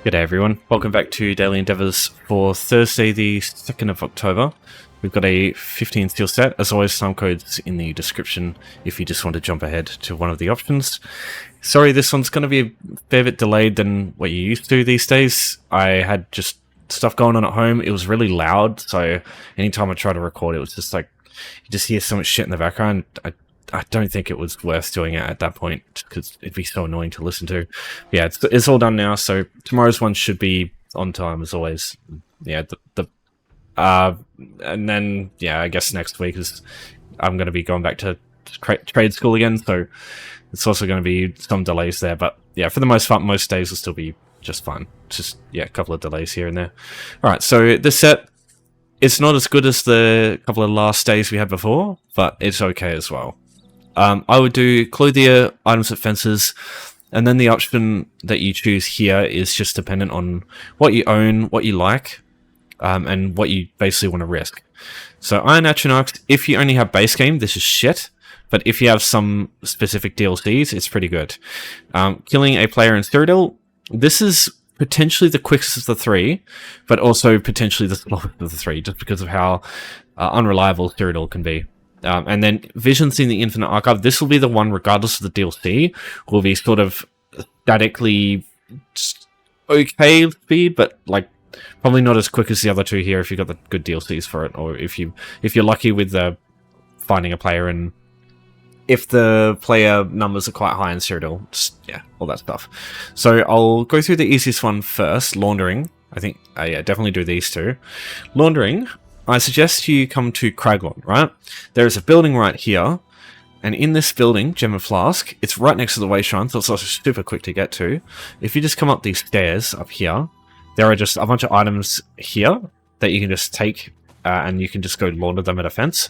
G'day everyone, welcome back to Daily Endeavours for Thursday the 2nd of October. We've got a 15 steel set, as always timecodes in the description if you just want to jump ahead to one of the options. Sorry, this one's going to be a fair bit delayed than what you used to these days. I had just stuff going on at home, it was really loud, so anytime I try to record it was just like, you just hear so much shit in the background. I don't think it was worth doing it at that point because it'd be so annoying to listen to. Yeah, it's all done now, so tomorrow's one should be on time as always. Yeah, and then yeah, I guess next week is I'm going to be going back to trade school again, so it's also going to be some delays there. But yeah, for the most part, most days will still be just fine. Just yeah, a couple of delays here and there. All right, so this set, it's not as good as the couple of last days we had before, but it's okay as well. I would do Clothier, items at fences, and then the option that you choose here is just dependent on what you own, what you like, and what you basically want to risk. So Iron Atronachs, if you only have base game, this is shit, but if you have some specific DLCs, it's pretty good. Killing a player in Cyrodiil, this is potentially the quickest of the three, but also potentially the slowest of the three, just because of how unreliable Cyrodiil can be. And then Visions in the Infinite Archive, this will be the one, regardless of the DLC, will be sort of statically okay speed, but like probably not as quick as the other two here if you've got the good DLCs for it, or if you're lucky with finding a player, and if the player numbers are quite high in Cyrodiil, just yeah, all that stuff. So I'll go through the easiest one first, Laundering. I think yeah, definitely do these two. Laundering, I suggest you come to Craglorn, right? There is a building right here, and in this building, Gem and Flask, it's right next to the way shrine, so it's also super quick to get to. If you just come up these stairs up here, there are just a bunch of items here that you can just take, and you can just go launder them at a fence.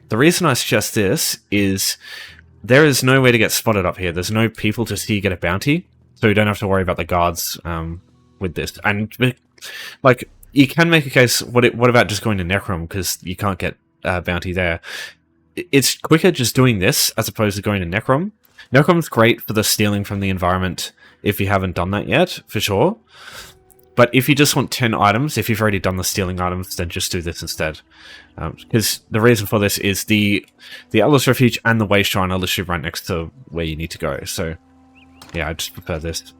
The reason I suggest this is there is no way to get spotted up here. There's no people to see you get a bounty, so you don't have to worry about the guards with this. And like, you can make a case, what about just going to Necrom, because you can't get bounty there. It's quicker just doing this as opposed to going to Necrom. Necrom's great for the stealing from the environment if you haven't done that yet, for sure. But if you just want 10 items, if you've already done the stealing items, then just do this instead. Because the reason for this is the Atlas Refuge and the Way Shrine are literally right next to where you need to go. So yeah, I just prefer this.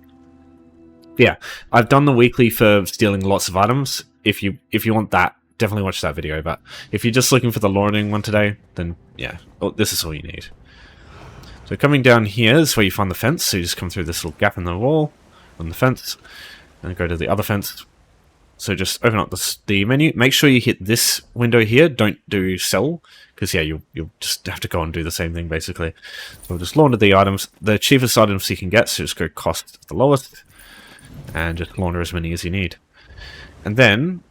Yeah, I've done the weekly for stealing lots of items. If you want that, definitely watch that video. But if you're just looking for the laundering one today, then yeah, this is all you need. So coming down here is where you find the fence. So you just come through this little gap in the wall on the fence, and go to the other fence. So just open up the menu. Make sure you hit this window here. Don't do sell, because yeah, you'll just have to go and do the same thing basically. So we'll just launder the items, the cheapest items you can get. So just go cost the lowest, and just launder as many as you need. And then,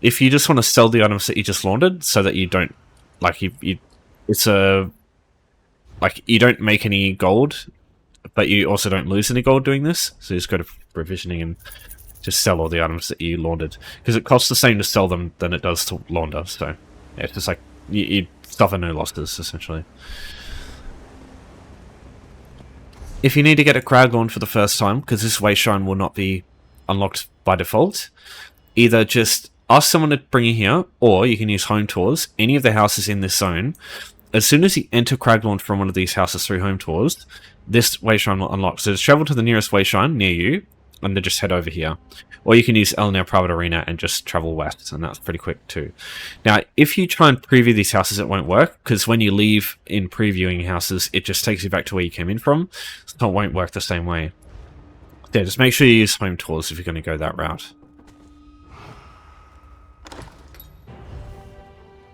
if you just want to sell the items that you just laundered, so that you don't, like, you don't make any gold, but you also don't lose any gold doing this. So you just go to provisioning and just sell all the items that you laundered, because it costs the same to sell them than it does to launder. So yeah, it's just like you suffer no losses essentially. If you need to get a Craglorn for the first time, because this way shrine will not be unlocked by default, either just ask someone to bring you here, or you can use home tours, any of the houses in this zone. As soon as you enter Craglorn from one of these houses through home tours, this way shrine will unlock. So just travel to the nearest way shrine near you, and then just head over here. Or you can use Elnor Private Arena and just travel west, and that's pretty quick too. Now, if you try and preview these houses, it won't work, because when you leave in previewing houses, it just takes you back to where you came in from, so it won't work the same way. Yeah, just make sure you use home tours if you're going to go that route.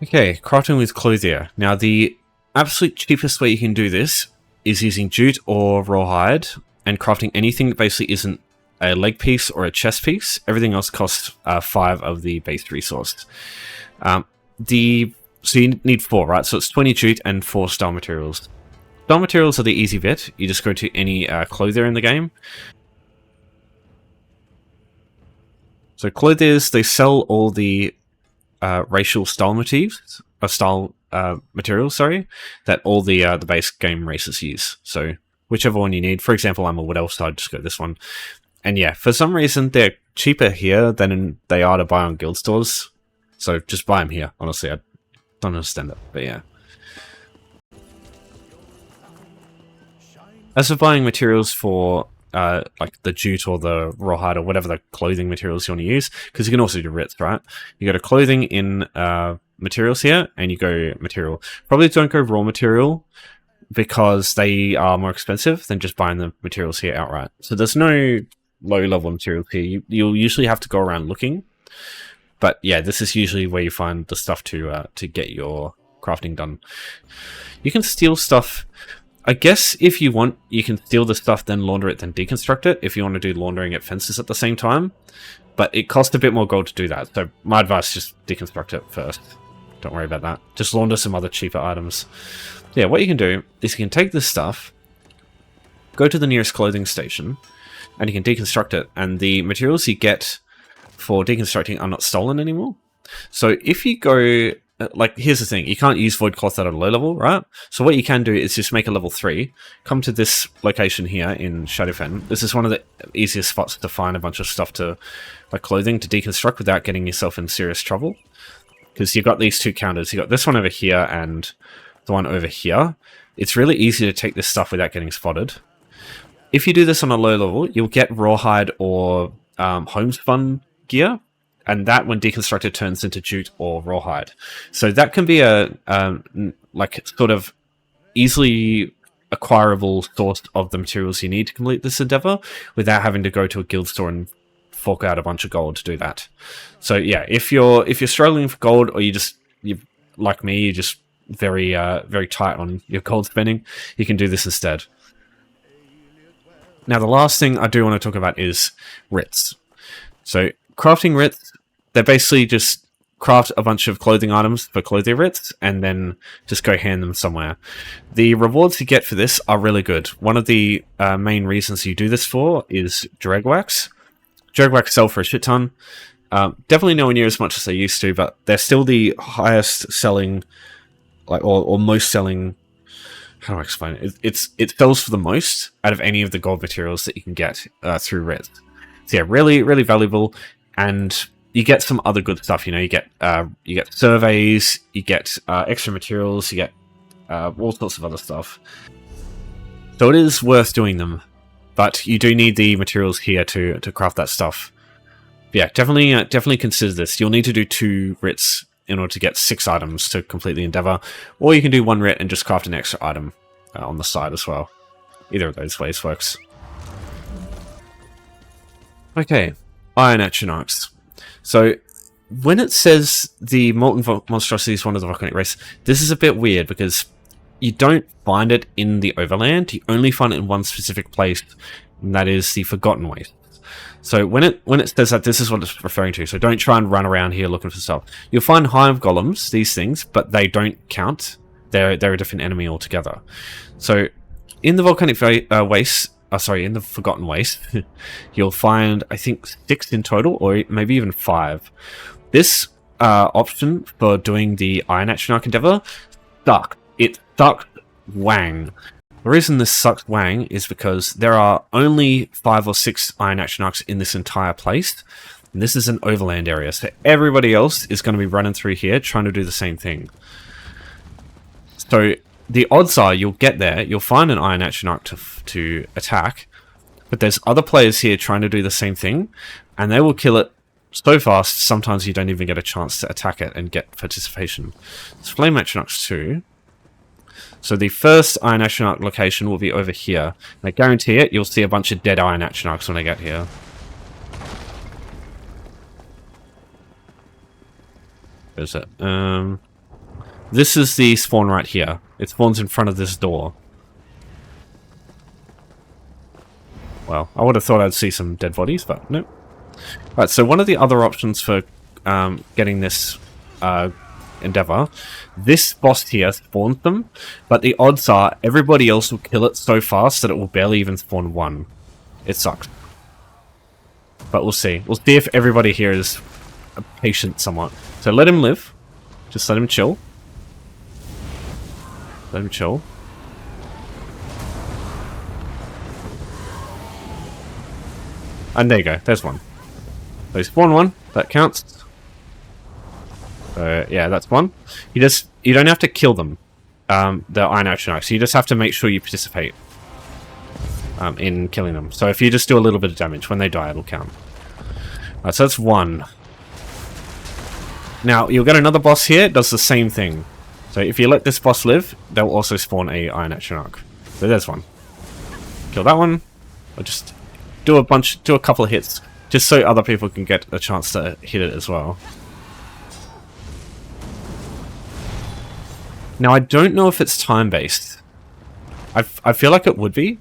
Okay, crafting with Clothier. Now, the absolute cheapest way you can do this is using jute or rawhide, and crafting anything that basically isn't a leg piece or a chest piece. Everything else costs 5 of the base resource. So you need 4, right? So it's 20 jute and 4 style materials. Style materials are the easy bit. You just go to any Clothier in the game. So Clothiers, they sell all the racial style motifs, materials, sorry, that all the base game races use. So whichever one you need. For example, I'm a Wood Elf, so I'd just go this one. And yeah, for some reason, they're cheaper here than they are to buy on guild stores. So just buy them here, honestly. I don't understand it, but yeah. As for buying materials for like the jute or the rawhide or whatever the clothing materials you want to use, because you can also do writs, right? You go to clothing in materials here, and you go material. Probably don't go raw material, because they are more expensive than just buying the materials here outright. So there's no low-level materials here. You'll usually have to go around looking. But yeah, this is usually where you find the stuff to get your crafting done. You can steal stuff. I guess if you want, you can steal the stuff, then launder it, then deconstruct it, if you want to do laundering at fences at the same time. But it costs a bit more gold to do that. So my advice is just deconstruct it first. Don't worry about that. Just launder some other cheaper items. Yeah, what you can do is you can take this stuff, go to the nearest clothing station, and you can deconstruct it. And the materials you get for deconstructing are not stolen anymore. So if you go, like, here's the thing, you can't use void cloth at a low level, right? So what you can do is just make a level 3, come to this location here in Shadowfen. This is one of the easiest spots to find a bunch of stuff to, like clothing, to deconstruct without getting yourself in serious trouble. Because you've got these two counters. You've got this one over here and the one over here. It's really easy to take this stuff without getting spotted. If you do this on a low level, you'll get rawhide or homespun gear, and that, when deconstructed, turns into jute or rawhide. So that can be a like sort of easily acquirable source of the materials you need to complete this endeavor, without having to go to a guild store and fork out a bunch of gold to do that. So yeah, if you're struggling for gold, or you like me, you're just very tight on your gold spending, you can do this instead. Now, the last thing I do want to talk about is writs. So crafting writs, they're basically just craft a bunch of clothing items for Clothier writs, and then just go hand them somewhere. The rewards you get for this are really good. One of the main reasons you do this for is Dregwax. Dregwax sell for a shit ton. Definitely nowhere near as much as they used to, but they're still the highest selling, like, or most selling. How do I explain it? It sells for the most out of any of the gold materials that you can get through writs. So yeah, really, really valuable, and you get some other good stuff. You know, you get surveys, you get extra materials, you get all sorts of other stuff. So it is worth doing them, but you do need the materials here to craft that stuff. Yeah, definitely consider this. You'll need to do 2 writs in order to get 6 items to complete the endeavor, or you can do 1 writ and just craft an extra item on the side as well. Either of those ways works. Okay, Iron Atronachs. So when it says the Molten Monstrosity is one of the volcanic race, this is a bit weird because you don't find it in the Overland. You only find it in one specific place, and that is the Forgotten Waste. So when it says that, this is what it's referring to. So don't try and run around here looking for stuff. You'll find hive golems, these things, but they don't count. They're a different enemy altogether. So in the volcanic waste, in the Forgotten Waste, you'll find, I think, 6 in total, or maybe even 5. This option for doing the Iron Atronach endeavor sucked. It sucked wang. The reason this sucks wang is because there are only 5 or 6 Iron Atronachs in this entire place, and this is an overland area, so everybody else is going to be running through here trying to do the same thing. So the odds are you'll get there, you'll find an Iron Atronach to attack, but there's other players here trying to do the same thing, and they will kill it so fast, sometimes you don't even get a chance to attack it and get participation. It's Flame Atronachs too. So the first Iron Atronach location will be over here. And I guarantee it, you'll see a bunch of dead Iron Atronachs when I get here. Where is it? This is the spawn right here. It spawns in front of this door. Well, I would have thought I'd see some dead bodies, but nope. Right, so one of the other options for getting this endeavor, this boss here spawns them, but the odds are everybody else will kill it so fast that it will barely even spawn 1. It sucks. But we'll see. We'll see if everybody here is patient somewhat. So let him live. Just let him chill. Let him chill. And there you go, there's one. So spawn one, that counts. So yeah, that's one. You don't have to kill them, the Iron Atronachs. You just have to make sure you participate in killing them. So if you just do a little bit of damage, when they die, it'll count. Alright, so that's one. Now, you'll get another boss here, it does the same thing. So if you let this boss live, they'll also spawn a Iron Atronach. So there's one. Kill that one. Or just do a couple of hits, just so other people can get a chance to hit it as well. Now, I don't know if it's time-based. I feel like it would be,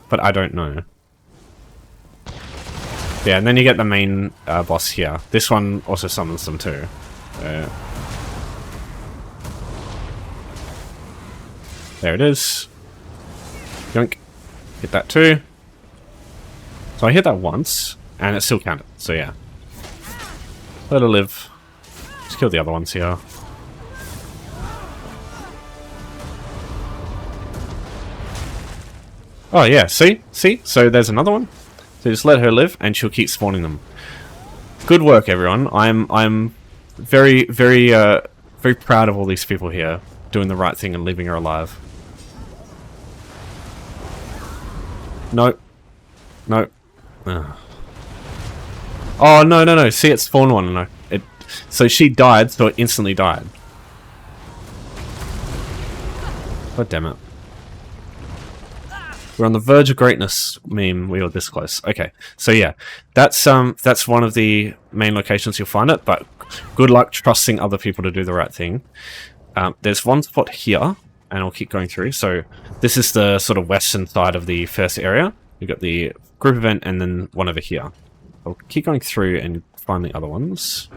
but I don't know. Yeah, and then you get the main boss here. This one also summons them too. There it is. Yoink. Hit that too. So I hit that once, and it still counted. So yeah. Let her live. Just kill the other ones here. Oh yeah, see? See? So there's another one. So just let her live, and she'll keep spawning them. Good work, everyone. I'm very, very, very proud of all these people here doing the right thing and leaving her alive. Nope. Nope. Oh no! See, it spawned one. No, so she died, so it instantly died. God damn it. We're on the verge of greatness meme. We were this close. Okay, so yeah, that's one of the main locations you'll find it. But good luck trusting other people to do the right thing. There's one spot here, and I'll keep going through. So this is the sort of western side of the first area. We've got the group event, and then one over here. I'll keep going through and find the other ones.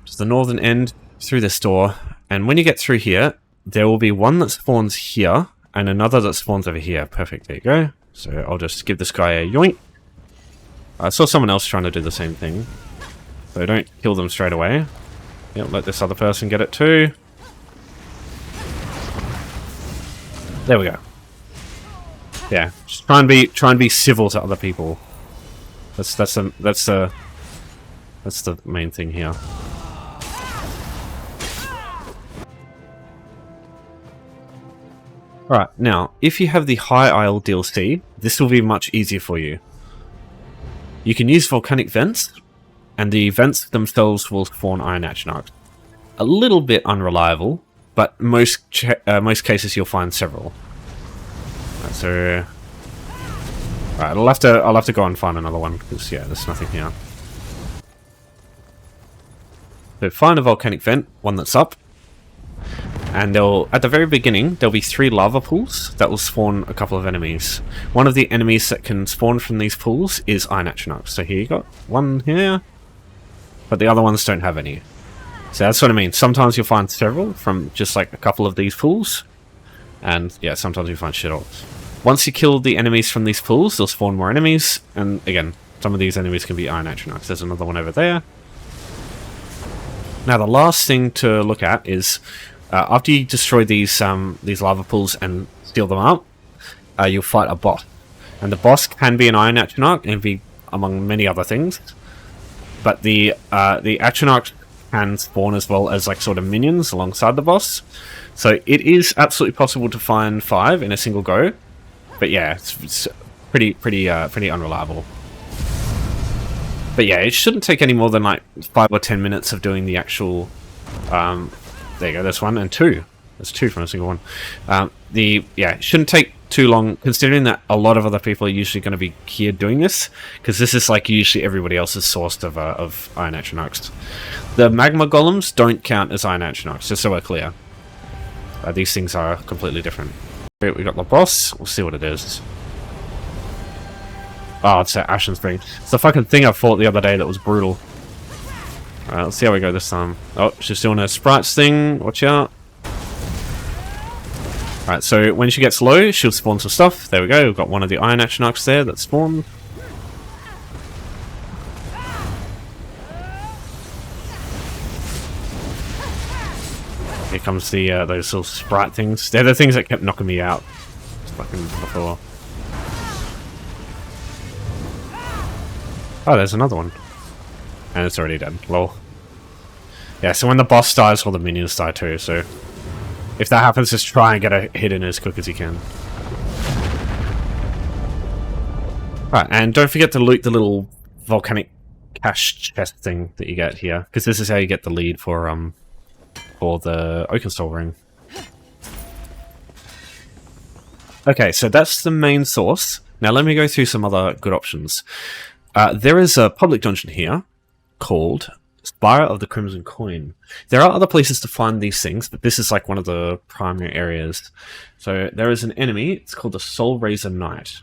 To the northern end, through this door. And when you get through here, there will be one that spawns here, and another that spawns over here. Perfect, there you go. So I'll just give this guy a yoink. I saw someone else trying to do the same thing. So don't kill them straight away. Yep, let this other person get it too. There we go. Yeah, just try and be civil to other people. That's the main thing here. Alright, now, if you have the High Isle DLC, this will be much easier for you. You can use volcanic vents, and the vents themselves will spawn Iron Atronachs. A little bit unreliable, but most cases you'll find several. Right, so, alright, I'll have to go and find another one because yeah, there's nothing here. So find a volcanic vent, one that's up. And at the very beginning, there'll be 3 lava pools that will spawn a couple of enemies. One of the enemies that can spawn from these pools is Iron Atronachs. So here you got one here, but the other ones don't have any. So that's what I mean. Sometimes you'll find several from just like a couple of these pools, and yeah, sometimes you find shit all. Once you kill the enemies from these pools, they'll spawn more enemies, and again, some of these enemies can be Iron Atronachs. There's another one over there. Now the last thing to look at is after you destroy these lava pools and steal them up, you'll fight a boss. And the boss can be an Iron Atronach and be among many other things. But the Atronach can spawn as well as like sort of minions alongside the boss. So it is absolutely possible to find 5 in a single go. But yeah, it's pretty unreliable. But yeah, it shouldn't take any more than like 5 or 10 minutes of doing the actual there you go, there's one, and 2. There's 2 from a single one. It shouldn't take too long, considering that a lot of other people are usually going to be here doing this, because this is like usually everybody else's source of Iron Atronachs. The magma golems don't count as Iron Atronachs, just so we're clear. These things are completely different. Okay, we got the boss. We'll see what it is. Oh, it's that Ashen Spring. It's the fucking thing I fought the other day that was brutal. Alright, let's see how we go this time. Oh, she's doing her sprites thing. Watch out. Alright, so when she gets low, she'll spawn some stuff. There we go. We've got one of the Iron Atronachs there that spawned. Here comes the those little sprite things. They're the things that kept knocking me out. fucking before. Oh, there's another one. And it's already dead. Lol. Yeah, so when the boss dies, all the minions die too, so... If that happens, just try and get a hit in as quick as you can. Right, and don't forget to loot the little volcanic cache chest thing that you get here, because this is how you get the lead for the Oakenstall ring. Okay, so that's the main source. Now let me go through some other good options. There is a public dungeon here called Spire of the Crimson Coin. There are other places to find these things, but this is like one of the primary areas. So there is an enemy, it's called the Soul Razor Knight.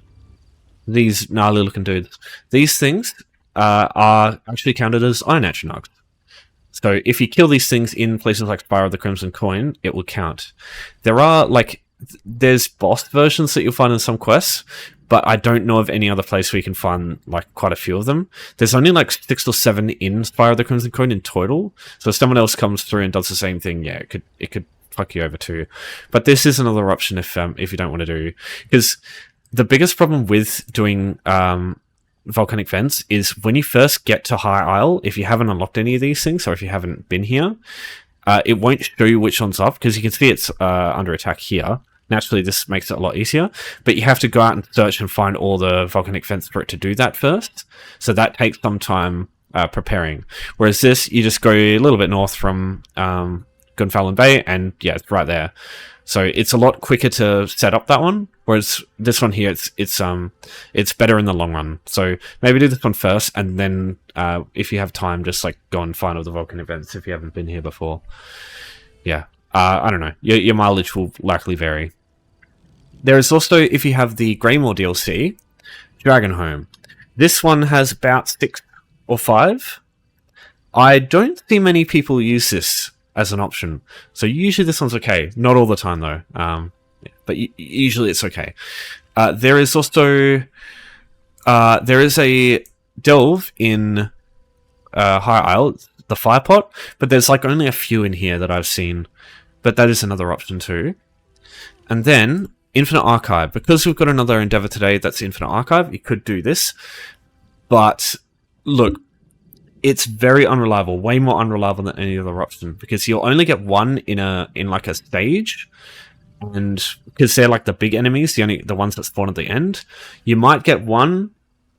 These gnarly looking dudes. These things are actually counted as Iron Atronachs. So if you kill these things in places like Spire of the Crimson Coin, it will count. There are there's boss versions that you'll find in some quests, but I don't know of any other place where you can find like quite a few of them. There's only like 6 or 7 in Spire of the Crimson Coin in total. So if someone else comes through and does the same thing, yeah, it could fuck you over too. But this is another option if you don't want to do, because the biggest problem with doing volcanic vents is when you first get to High Isle, if you haven't unlocked any of these things, or if you haven't been here, it won't show you which one's up, because you can see it's under attack here. Naturally, this makes it a lot easier, but you have to go out and search and find all the volcanic vents for it to do that first. So that takes some time preparing. Whereas this, you just go a little bit north from Gunfallen Bay, and yeah, it's right there. So it's a lot quicker to set up that one. Whereas this one here, it's better in the long run. So maybe do this one first, and then if you have time, just like go and find all the volcanic vents if you haven't been here before. Yeah. I don't know. Your mileage will likely vary. There is also, if you have the Greymoor DLC, Dragonhome. This one has about 6 or 5. I don't see many people use this as an option. So usually this one's okay. Not all the time though. But usually it's okay. There is also... there is a delve in High Isle, the Firepot, but there's like only a few in here that I've seen. But that is another option too. And then Infinite Archive. Because we've got another endeavor today that's Infinite Archive, you could do this. But look, it's very unreliable, way more unreliable than any other option, because you'll only get one in like a stage, and because they're like the big enemies, the ones that spawn at the end. You might get one,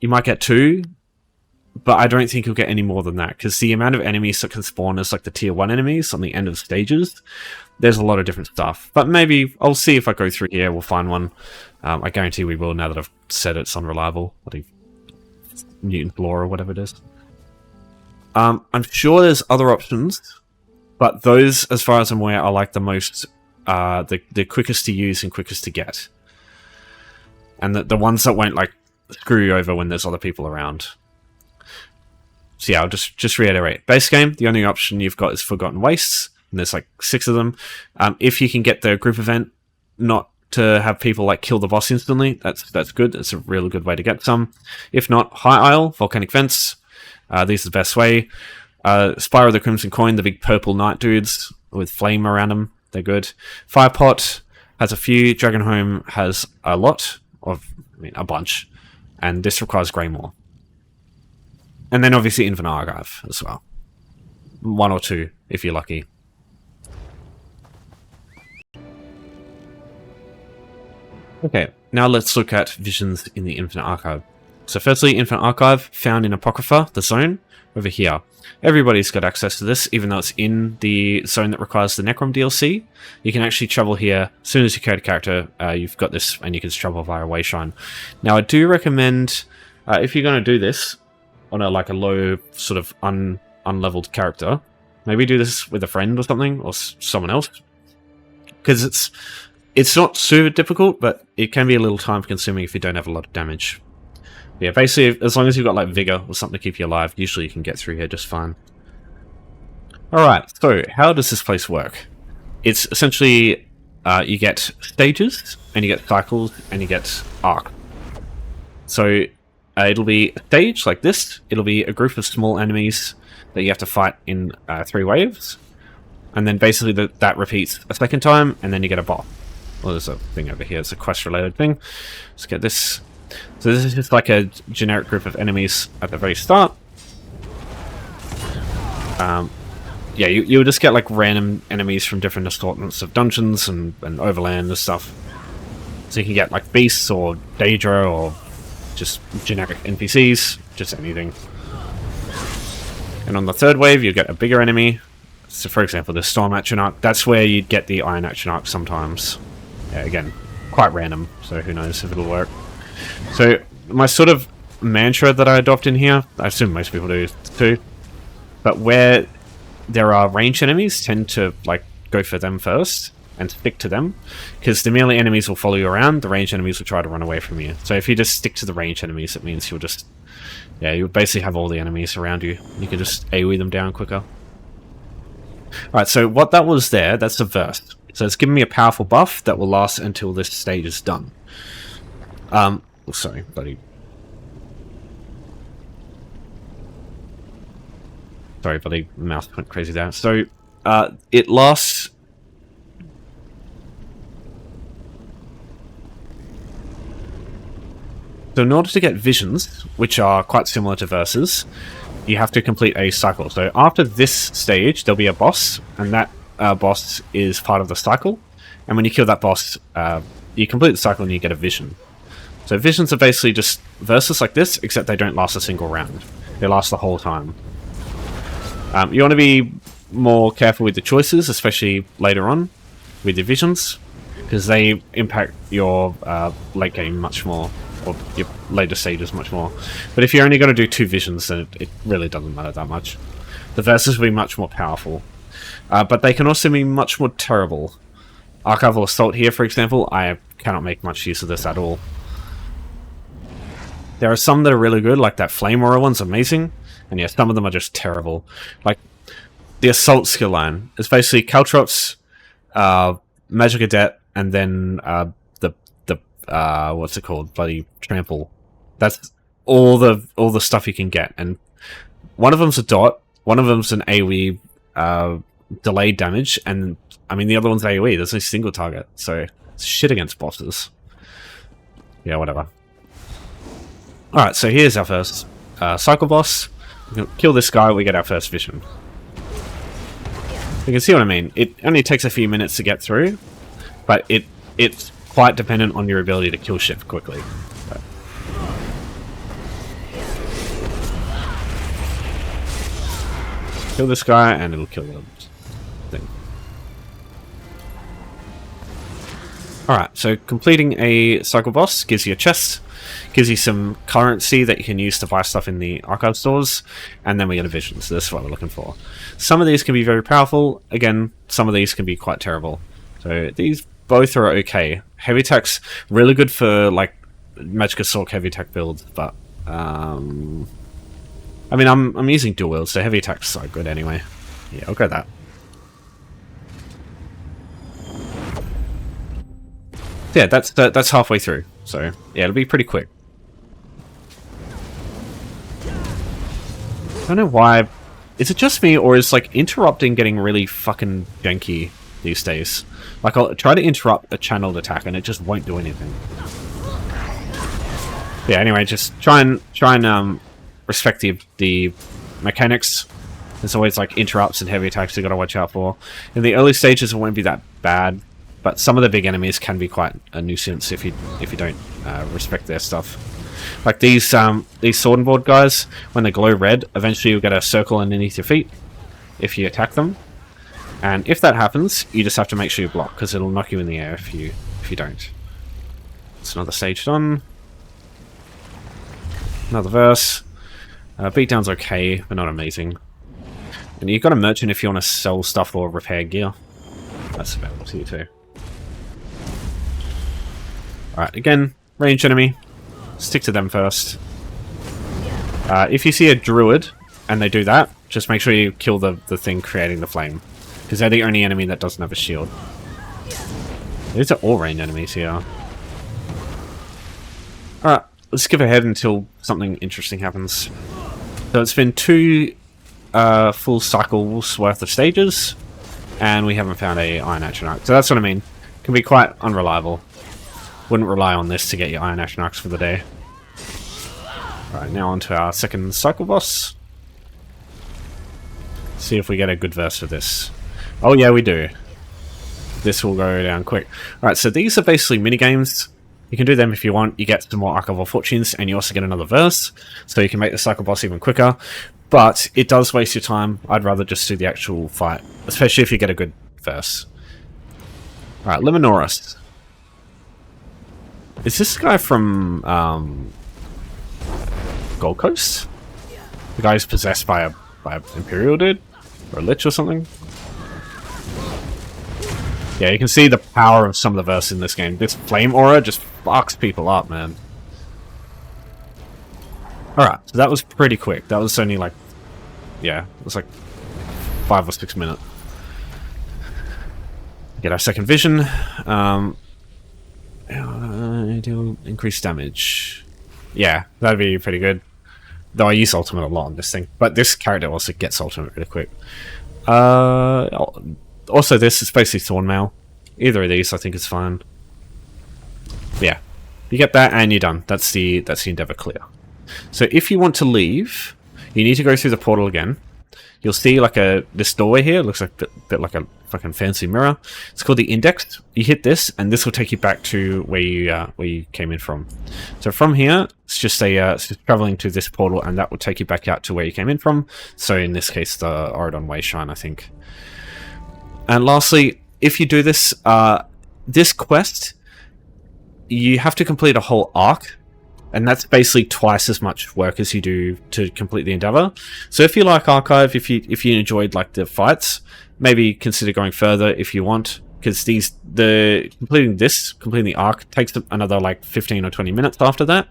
you might get 2, but I don't think you'll get any more than that, because the amount of enemies that can spawn as like the tier 1 enemies on the end of stages, there's a lot of different stuff. But maybe I'll see if I go through here, we'll find one. I guarantee we will, now that I've said it's unreliable. Mutant Law or whatever it is. I'm sure there's other options, but those, as far as I'm aware, are like the most, the quickest to use and quickest to get. And the ones that won't like screw you over when there's other people around. So yeah, I'll just reiterate. Base game, the only option you've got is Forgotten Wastes, and there's like 6 of them. If you can get the group event, not to have people like kill the boss instantly, that's good. That's a really good way to get some. If not, High Isle, Volcanic Vents, these are the best way. Spire of the Crimson Coin, the big purple knight dudes with flame around them, they're good. Firepot has a few, Dragonhome has a lot of, a bunch, and this requires Greymoor. And then obviously Infinite Archive as well. 1 or 2 if you're lucky. Okay, now let's look at visions in the Infinite Archive. So firstly, Infinite Archive, found in Apocrypha, the zone, over here. Everybody's got access to this, even though it's in the zone that requires the Necrom DLC. You can actually travel here. As soon as you create a character, you've got this, and you can travel via Wayshrine. Now, I do recommend, if you're going to do this on a low, sort of unleveled character, maybe do this with a friend or something, or someone else. Because it's not super difficult, but it can be a little time consuming if you don't have a lot of damage. Yeah, basically, as long as you've got like vigor or something to keep you alive, usually you can get through here just fine. Alright, so how does this place work? It's essentially, you get stages, and you get cycles, and you get arc. So, it'll be a stage like this, it'll be a group of small enemies that you have to fight in 3 waves, and then basically that repeats a second time, and then you get a boss. Well, there's a thing over here. It's a quest-related thing. Let's get this. So this is just like a generic group of enemies at the very start. Yeah, you'll just get like random enemies from different assortments of dungeons and overland and stuff. So you can get like beasts or Daedra or just generic NPCs, just anything. And on the third wave, you get a bigger enemy. So for example, the Storm Atronach, that's where you'd get the Iron Atronach sometimes. Yeah, again, quite random, so who knows if it'll work. So my sort of mantra that I adopt in here, I assume most people do too, but where there are ranged enemies, tend to like go for them first and stick to them, because the melee enemies will follow you around, the ranged enemies will try to run away from you. So if you just stick to the ranged enemies, it means you'll just, yeah, you'll basically have all the enemies around you. You can just AoE them down quicker. Alright, so what that was there, that's the verse. So it's giving me a powerful buff that will last until this stage is done. Sorry, buddy. Sorry, buddy. Mouse went crazy there. So, it lasts... So in order to get visions, which are quite similar to verses, you have to complete a cycle. So after this stage, there'll be a boss, and that boss is part of the cycle. And when you kill that boss, you complete the cycle and you get a vision. So visions are basically just verses like this, except they don't last a single round. They last the whole time. You want to be more careful with the choices, especially later on with your visions, because they impact your late game much more, or your later stages much more. But if you're only going to do 2 visions, then it really doesn't matter that much. The verses will be much more powerful, but they can also be much more terrible. Archival Assault here, for example, I cannot make much use of this at all. There are some that are really good, like that Flame Aura one's amazing, and yeah, some of them are just terrible. Like, the Assault skill line is basically Caltrops, Magic Adept, and then what's it called? Bloody Trample. That's all the stuff you can get, and one of them's a dot, one of them's an AoE delayed damage, and I mean the other one's AoE. There's no single target, so it's shit against bosses. Yeah, whatever. Alright, so here's our first cycle boss. We can kill this guy, we get our first vision. You can see what I mean. It only takes a few minutes to get through, but it's quite dependent on your ability to kill shift quickly. But. Kill this guy and it'll kill the thing. Alright, so completing a cycle boss gives you a chest, gives you some currency that you can use to buy stuff in the archive stores, and then we get a vision, so this is what we're looking for. Some of these can be very powerful, again, some of these can be quite terrible. So these both are okay. Heavy attack's really good for, like, Magic Assault heavy attack builds, but, I mean, I'm using dual wield, so heavy attack's so good anyway. Yeah, I'll go that. Yeah, that's halfway through, so yeah, it'll be pretty quick. I don't know why. Is it just me, or is like interrupting getting really fucking janky these days? Like I'll try to interrupt a channeled attack and it just won't do anything. Yeah. Anyway, just try and respect the mechanics. There's always like interrupts and heavy attacks you gotta watch out for. In the early stages, it won't be that bad. But some of the big enemies can be quite a nuisance if you don't respect their stuff. Like these sword and board guys, when they glow red, eventually you'll get a circle underneath your feet if you attack them. And if that happens, you just have to make sure you block, because it'll knock you in the air if you don't. It's another stage done. Another verse. Beatdown's okay, but not amazing. And you've got a merchant if you want to sell stuff or repair gear. That's available to you too. Alright, again, ranged enemy. Stick to them first. If you see a druid and they do that, just make sure you kill the thing creating the flame, because they're the only enemy that doesn't have a shield. These are all ranged enemies here. Alright, let's skip ahead until something interesting happens. So it's been 2 full cycles worth of stages, and we haven't found a Iron Atronach. So that's what I mean. can be quite unreliable. Wouldn't rely on this to get your Iron Atronachs for the day. Alright, now on to our second cycle boss. See if we get a good verse for this. Oh yeah, we do. This will go down quick. Alright, so these are basically minigames. You can do them if you want. You get some more Archival Fortunes, and you also get another verse, so you can make the cycle boss even quicker. But it does waste your time. I'd rather just do the actual fight, especially if you get a good verse. Alright, Liminoris. Is this guy from Gold Coast? The guy who's possessed by an Imperial dude? Or a Lich or something? Yeah, you can see the power of some of the verse in this game. This flame aura just fucks people up, man. Alright, so that was pretty quick. That was only like... yeah, it was like 5 or 6 minutes. Get our second vision. Do increased damage. Yeah, that'd be pretty good. Though I use ultimate a lot on this thing. But this character also gets ultimate really quick. Also this is basically Thornmail. Either of these I think is fine. Yeah. You get that and you're done. That's the Endeavor clear. So if you want to leave, you need to go through the portal again. You'll see like this doorway here. It looks like a bit like a fucking fancy mirror. It's called the Index. You hit this, and this will take you back to where you came in from. So from here, it's just it's just traveling to this portal, and that will take you back out to where you came in from. So in this case, the Oridon Wayshrine, I think. And lastly, if you do this, this quest, you have to complete a whole arc. And that's basically twice as much work as you do to complete the Endeavor. So if you like Archive, if you enjoyed like the fights, maybe consider going further if you want, because completing the arc takes another like 15 or 20 minutes after that,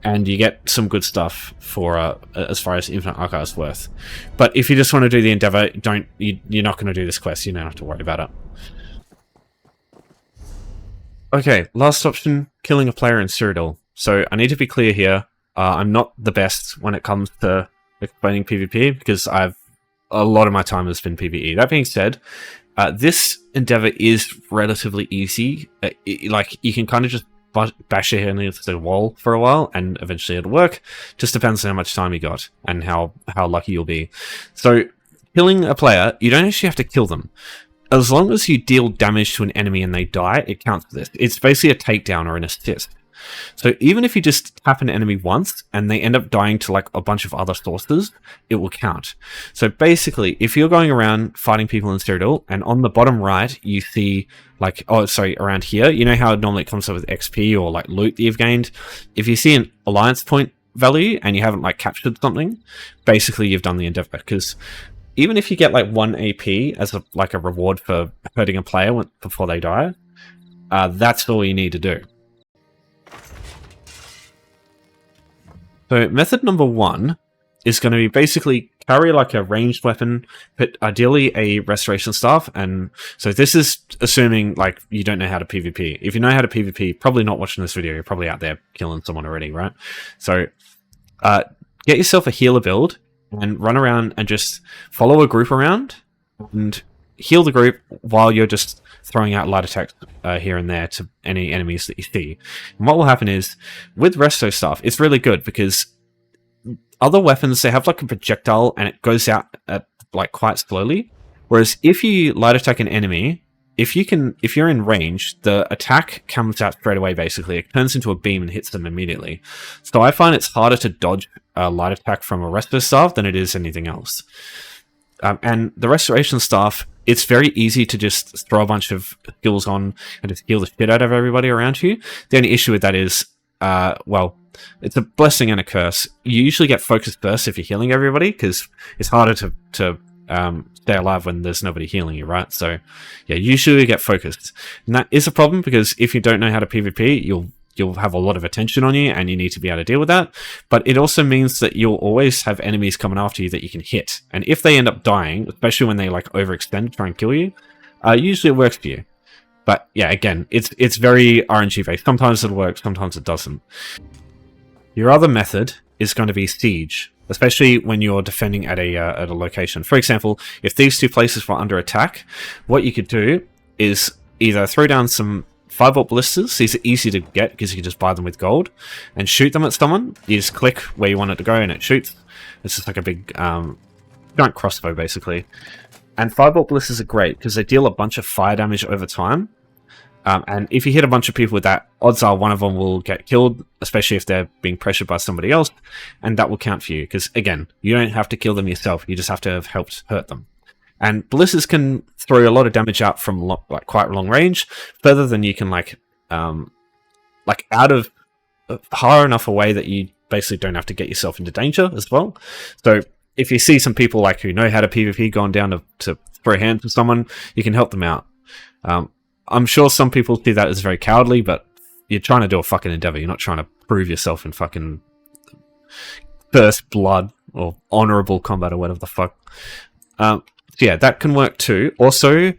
and you get some good stuff for as far as Infinite Archive's worth. But if you just want to do the Endeavor, you're not going to do this quest. You don't have to worry about it. Okay, last option: killing a player in Cyrodiil. So I need to be clear here. I'm not the best when it comes to explaining PvP because a lot of my time has been PvE. That being said, this Endeavor is relatively easy. Like you can kind of just bash your head against the wall for a while, and eventually it'll work. Just depends on how much time you got and how lucky you'll be. So killing a player, you don't actually have to kill them. As long as you deal damage to an enemy and they die, it counts for this. It's basically a takedown or an assist. So even if you just tap an enemy once and they end up dying to like a bunch of other sources, it will count. So basically, if you're going around fighting people in Cyrodiil and on the bottom right you see like, around here, you know how normally it comes up with XP or like loot that you've gained? If you see an alliance point value and you haven't like captured something, basically you've done the Endeavor, because even if you get like 1 AP as a reward for hurting a player before they die, that's all you need to do. So method number 1 is going to be basically carry like a ranged weapon, but ideally a restoration staff. And so this is assuming like you don't know how to PvP. If you know how to PvP, probably not watching this video. You're probably out there killing someone already, right? So get yourself a healer build and run around and just follow a group around and heal the group while you're just throwing out light attacks here and there to any enemies that you see. And what will happen is, with resto stuff, it's really good because other weapons, they have like a projectile and it goes out at like quite slowly. Whereas if you light attack an enemy, if you're in range, the attack comes out straight away. Basically, it turns into a beam and hits them immediately. So I find it's harder to dodge a light attack from a resto staff than it is anything else. And the restoration staff, it's very easy to just throw a bunch of skills on and just heal the shit out of everybody around you. The only issue with that is, well, it's a blessing and a curse. You usually get focused bursts if you're healing everybody, because it's harder to stay alive when there's nobody healing you, right? So, yeah, usually you get focused. And that is a problem, because if you don't know how to PvP, you'll have a lot of attention on you, and you need to be able to deal with that. But it also means that you'll always have enemies coming after you that you can hit. And if they end up dying, especially when they like overextend to try and kill you, usually it works for you. But yeah, again, it's very RNG based. Sometimes it'll work, sometimes it doesn't. Your other method is going to be siege, especially when you're defending at a location. For example, if these two places were under attack, what you could do is either throw down some 5-volt ballistas. These are easy to get because you can just buy them with gold, and shoot them at someone. You just click where you want it to go and it shoots. It's just like a big giant crossbow basically. And 5-volt ballistas are great because they deal a bunch of fire damage over time. And if you hit a bunch of people with that, odds are one of them will get killed, especially if they're being pressured by somebody else, and that will count for you. Because again, you don't have to kill them yourself; you just have to have helped hurt them. And ballistas can throw a lot of damage out from like quite long range, further than you can like out of far enough away that you basically don't have to get yourself into danger as well. So if you see some people like who know how to PvP going down to throw hands with someone, you can help them out. I'm sure some people see that as very cowardly, but you're trying to do a fucking endeavor. You're not trying to prove yourself in fucking first blood or honorable combat or whatever the fuck. Yeah, that can work too. Also,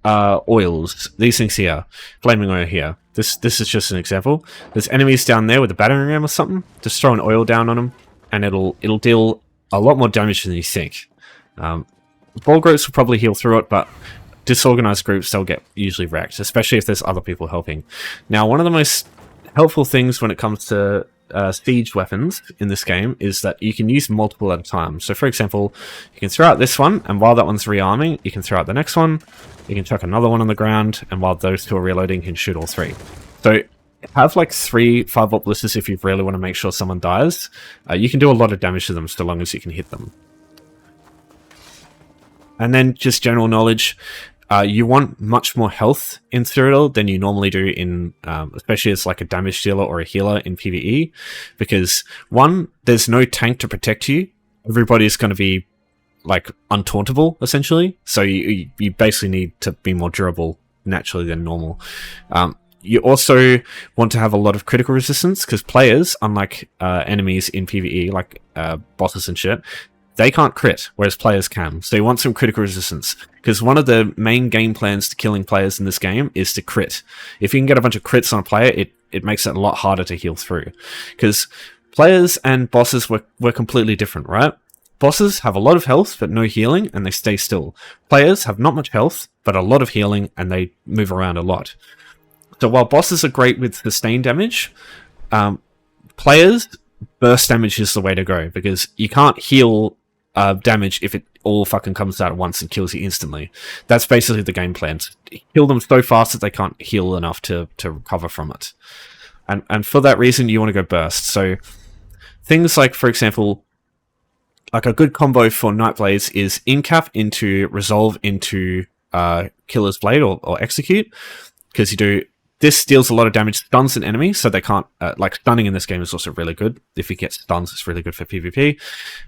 oils. These things here. Flaming oil here. This is just an example. There's enemies down there with a battering ram or something. Just throw an oil down on them, and it'll deal a lot more damage than you think. Ball groups will probably heal through it, but disorganized groups, they'll get usually wrecked, especially if there's other people helping. Now, one of the most helpful things when it comes to siege weapons in this game is that you can use multiple at a time. So for example, you can throw out this one, and while that one's rearming, you can throw out the next one, you can chuck another one on the ground, and while those two are reloading, you can shoot all three. So have like 3 5-volt ballistas if you really want to make sure someone dies. You can do a lot of damage to them so long as you can hit them. And then just general knowledge, you want much more health in Cyrodiil than you normally do in, especially as like a damage dealer or a healer in PvE, because one, there's no tank to protect you. Everybody's going to be like untauntable essentially, so you basically need to be more durable naturally than normal. You also want to have a lot of critical resistance, because players, unlike enemies in PvE, like bosses and shit, they can't crit, whereas players can. So you want some critical resistance, because one of the main game plans to killing players in this game is to crit. If you can get a bunch of crits on a player, it makes it a lot harder to heal through. Because players and bosses were completely different, right? Bosses have a lot of health, but no healing, and they stay still. Players have not much health, but a lot of healing, and they move around a lot. So while bosses are great with sustained damage, players, burst damage is the way to go, because you can't heal damage if it all fucking comes out at once and kills you instantly. That's basically the game plan. Kill them so fast that they can't heal enough to recover from it. And for that reason, you want to go burst. So things like, for example, like a good combo for Nightblades is Incap into Resolve into Killer's Blade or Execute, because you do... This deals a lot of damage, stuns an enemy, so they can't... like, stunning in this game is also really good. If you get stuns, it's really good for PvP.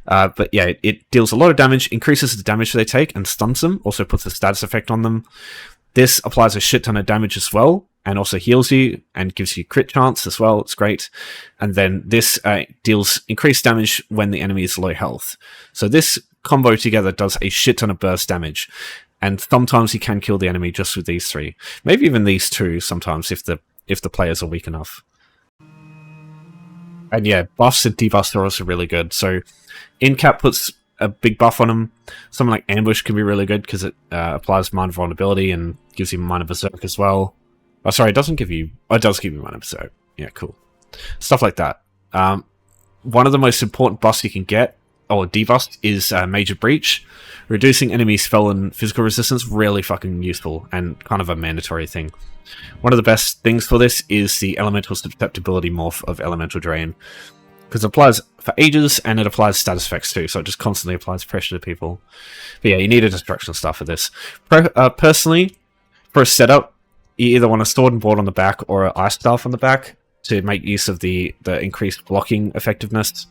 But yeah, it deals a lot of damage, increases the damage they take, and stuns them. Also puts a status effect on them. This applies a shit ton of damage as well, and also heals you, and gives you crit chance as well. It's great. And then this deals increased damage when the enemy is low health. So this combo together does a shit ton of burst damage. And sometimes you can kill the enemy just with these 3. Maybe even these 2 sometimes if the players are weak enough. And yeah, buffs and debuffs are also really good. So Incap puts a big buff on them. Something like Ambush can be really good because it applies minor vulnerability and gives you minor berserk as well. Oh, sorry, it doesn't give you... Oh, it does give you minor berserk. Yeah, cool. Stuff like that. One of the most important buffs you can get, or debuffs, is Major Breach. Reducing enemy spell and physical resistance, really fucking useful and kind of a mandatory thing. One of the best things for this is the Elemental Susceptibility morph of Elemental Drain, because it applies for ages and it applies status effects too, so it just constantly applies pressure to people. But yeah, you need a destruction staff for this. Personally, for a setup, you either want a Sword and Board on the back or an Ice Staff on the back to make use of the increased blocking effectiveness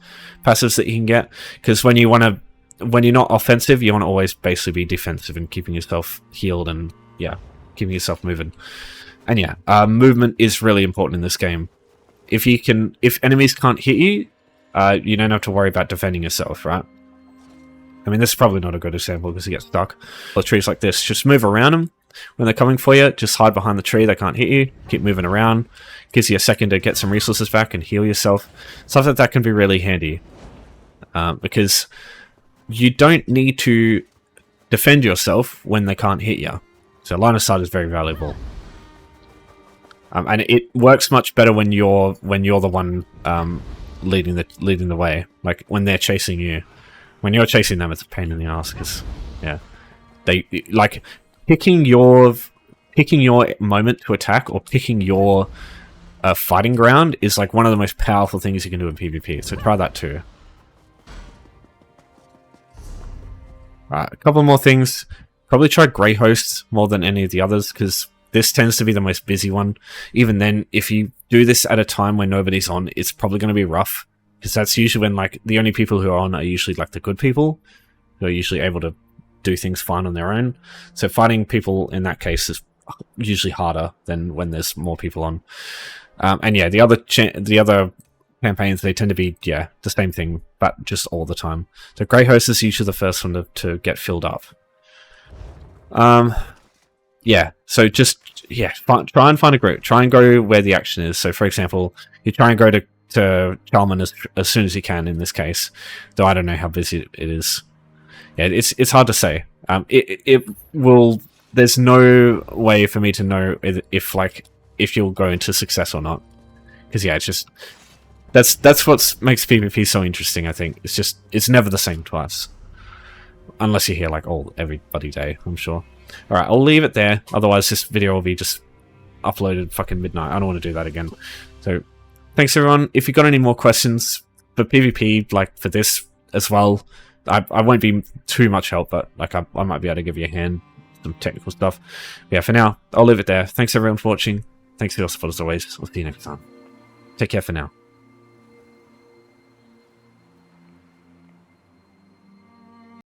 passives that you can get, because when you're not offensive, you want to always basically be defensive and keeping yourself healed and, yeah, keeping yourself moving. And yeah, movement is really important in this game. If enemies can't hit you, you don't have to worry about defending yourself, right? I mean, this is probably not a good example because you get stuck. Or trees like this, just move around them. When they're coming for you, just hide behind the tree, they can't hit you. Keep moving around. Gives you a second to get some resources back and heal yourself. Stuff like that can be really handy. Because you don't need to defend yourself when they can't hit you. So line of sight is very valuable. And it works much better when you're the one leading the way. Like when they're chasing you, when you're chasing them, it's a pain in the ass because yeah, they like picking your moment to attack or picking your fighting ground is like one of the most powerful things you can do in PvP. So try that too. Alright, a couple more things. Probably try Grey Hosts more than any of the others because this tends to be the most busy one. Even then, if you do this at a time when nobody's on, it's probably going to be rough because that's usually when like the only people who are on are usually like the good people who are usually able to do things fine on their own. So fighting people in that case is usually harder than when there's more people on. And yeah, the other campaigns, they tend to be the same thing, but just all the time. So Grey Host is usually the first one to get filled up. Yeah, so just try and find a group. Try and go where the action is. So for example, you try and go to Chalman as soon as you can in this case, though I don't know how busy it is. Yeah, it's hard to say. It will. There's no way for me to know if you'll go into success or not, because yeah, it's just that's what makes PvP so interesting. I think it's never the same twice, unless you're here like every bloody day. I'm sure. All right, I'll leave it there. Otherwise, this video will be just uploaded fucking midnight. I don't want to do that again. So, thanks everyone. If you've got any more questions for PvP, like for this as well, I won't be too much help, but like I might be able to give you a hand, some technical stuff. But yeah, for now, I'll leave it there. Thanks everyone for watching. Thanks for your support as always. We'll see you next time. Take care for now.